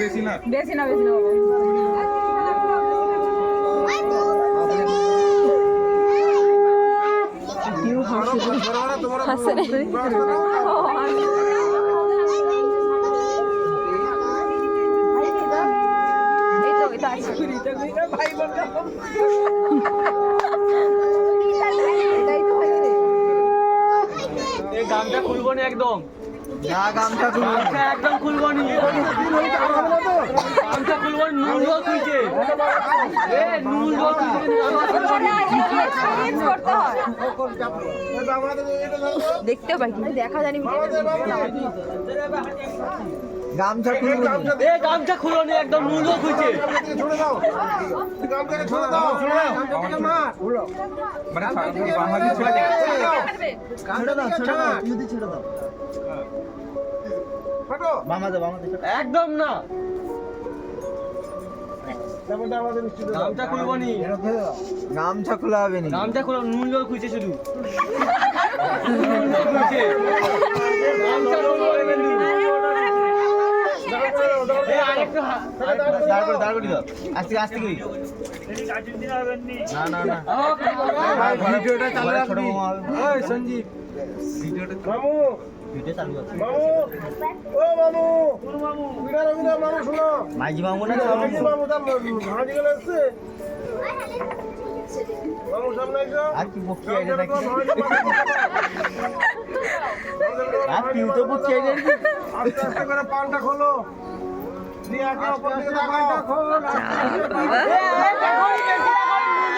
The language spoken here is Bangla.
বেশি না বেশি না বেশি না গামটা খুলবো না একদম না গামছা একদম খুলবো না গামছা খুলবো নুল খুলছে দেখতে পাই দেখা জানি গামছা গামছা খুলো না একদম নুল খুলছে একদম না গামছা খুলবো নি গামছা খোলা হবে না গামছা খুলো নুন খুঁজছে শুধু খুঁজছে গামছা খুলবো দাঁড় করে দাও আস্তে আস্তে করি না না ভিডিওটা চালু রাখ ছোট মামা ওই সঞ্জীব ভিডিওটা মামু ভিডিও চালু আছে মামু ও মামু কোন মামু বিড়াল মামু শুনো মাইজি মামু না মামু মামু দাম ভাজি গেল আছে মামু সামনে এসো আর কি বকি আইলে নাকি আর কি তো বকি আইলে আস্তে আস্তে করে পানটা খোলো নিয়ে আগে উপর দিকে পানটা খোল